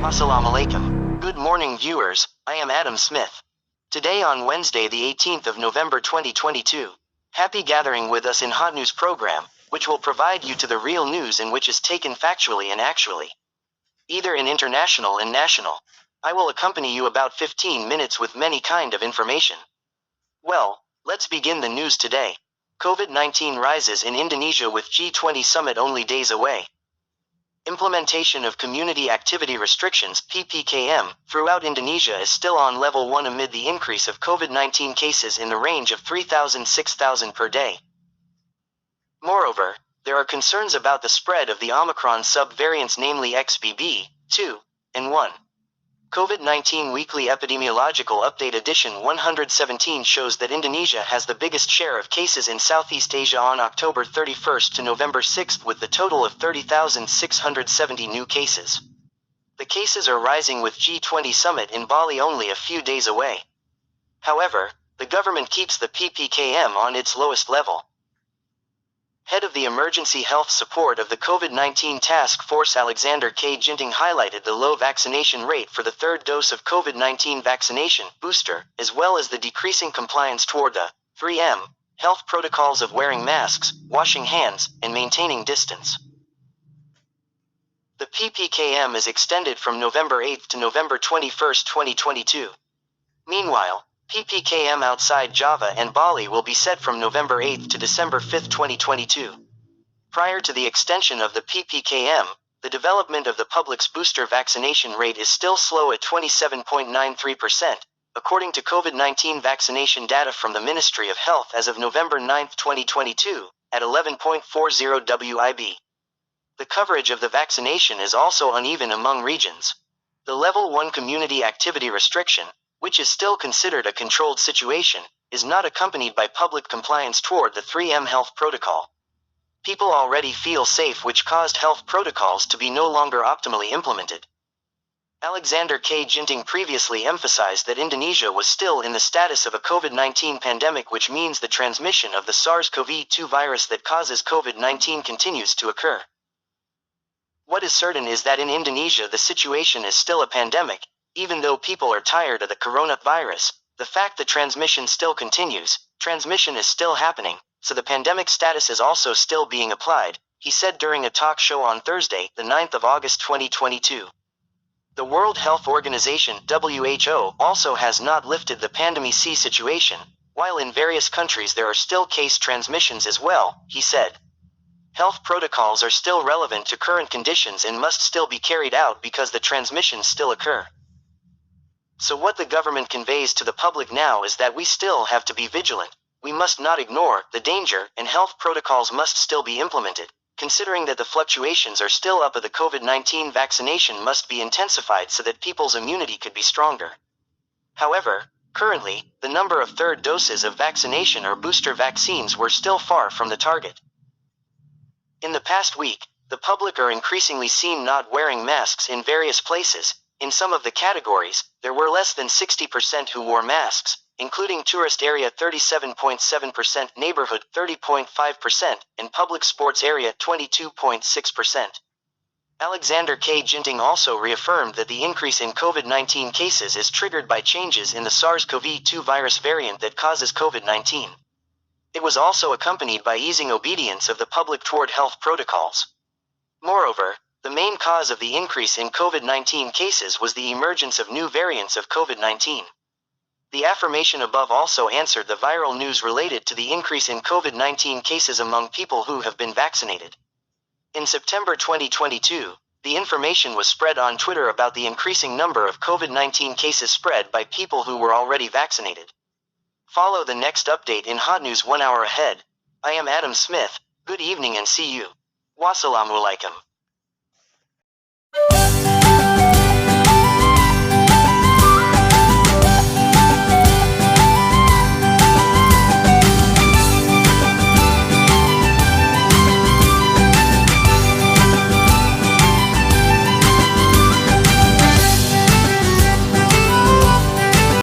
Assalamu alaikum. Good morning, viewers. I am Adam Smith. Today on Wednesday the 18th of November 2022. Happy gathering with us in Hot News program, which will provide you to the real news in which is taken factually and actually. Either in international and national. I will accompany you about 15 minutes with many kind of information. Well, let's begin the news today. COVID-19 rises in Indonesia with G20 summit only days away. Implementation of community activity restrictions (PPKM) throughout Indonesia is still on level 1 amid the increase of COVID-19 cases in the range of 3,000–6,000 per day. Moreover, there are concerns about the spread of the Omicron sub-variants, namely XBB.2 and 1. COVID-19 Weekly Epidemiological Update Edition 117 shows that Indonesia has the biggest share of cases in Southeast Asia on October 31st to November 6th with the total of 30,670 new cases. The cases are rising with G20 summit in Bali only a few days away. However, the government keeps the PPKM on its lowest level. Head of the Emergency Health Support of the COVID-19 Task Force Alexander K. Ginting highlighted the low vaccination rate for the third dose of COVID-19 vaccination booster, as well as the decreasing compliance toward the 3M health protocols of wearing masks, washing hands, and maintaining distance. The PPKM is extended from November 8 to November 21, 2022. Meanwhile, PPKM outside Java and Bali will be set from November 8 to December 5, 2022. Prior to the extension of the PPKM, the development of the public's booster vaccination rate is still slow at 27.93%, according to COVID-19 vaccination data from the Ministry of Health as of November 9, 2022, at 11.40 WIB. The coverage of the vaccination is also uneven among regions. The Level 1 community activity restriction, which is still considered a controlled situation, is not accompanied by public compliance toward the 3M health protocol. People already feel safe, which caused health protocols to be no longer optimally implemented. Alexander K. Ginting previously emphasized that Indonesia was still in the status of a COVID-19 pandemic, which means the transmission of the SARS-CoV-2 virus that causes COVID-19 continues to occur. What is certain is that in Indonesia the situation is still a pandemic. Even though people are tired of the coronavirus, the fact that transmission still continues, transmission is still happening, so the pandemic status is also still being applied, he said during a talk show on Thursday, the 9th of August 2022. The World Health Organization (WHO) also has not lifted the pandemic situation, while in various countries there are still case transmissions as well, he said. Health protocols are still relevant to current conditions and must still be carried out because the transmissions still occur. So what the government conveys to the public now is that we still have to be vigilant, we must not ignore the danger, and health protocols must still be implemented, considering that the fluctuations are still up. Of the COVID-19 vaccination must be intensified so that people's immunity could be stronger. However, currently, the number of third doses of vaccination or booster vaccines were still far from the target. In the past week, the public are increasingly seen not wearing masks in various places. In some of the categories, there were less than 60% who wore masks, including tourist area 37.7%, neighborhood 30.5%, and public sports area 22.6%. Alexander K. Ginting also reaffirmed that the increase in COVID-19 cases is triggered by changes in the SARS-CoV-2 virus variant that causes COVID-19. It was also accompanied by easing obedience of the public toward health protocols. Moreover, the main cause of the increase in COVID-19 cases was the emergence of new variants of COVID-19. The affirmation above also answered the viral news related to the increase in COVID-19 cases among people who have been vaccinated. In September 2022, the information was spread on Twitter about the increasing number of COVID-19 cases spread by people who were already vaccinated. Follow the next update in Hot News 1 hour ahead. I am Adam Smith. Good evening and see you. Wassalamu alaikum.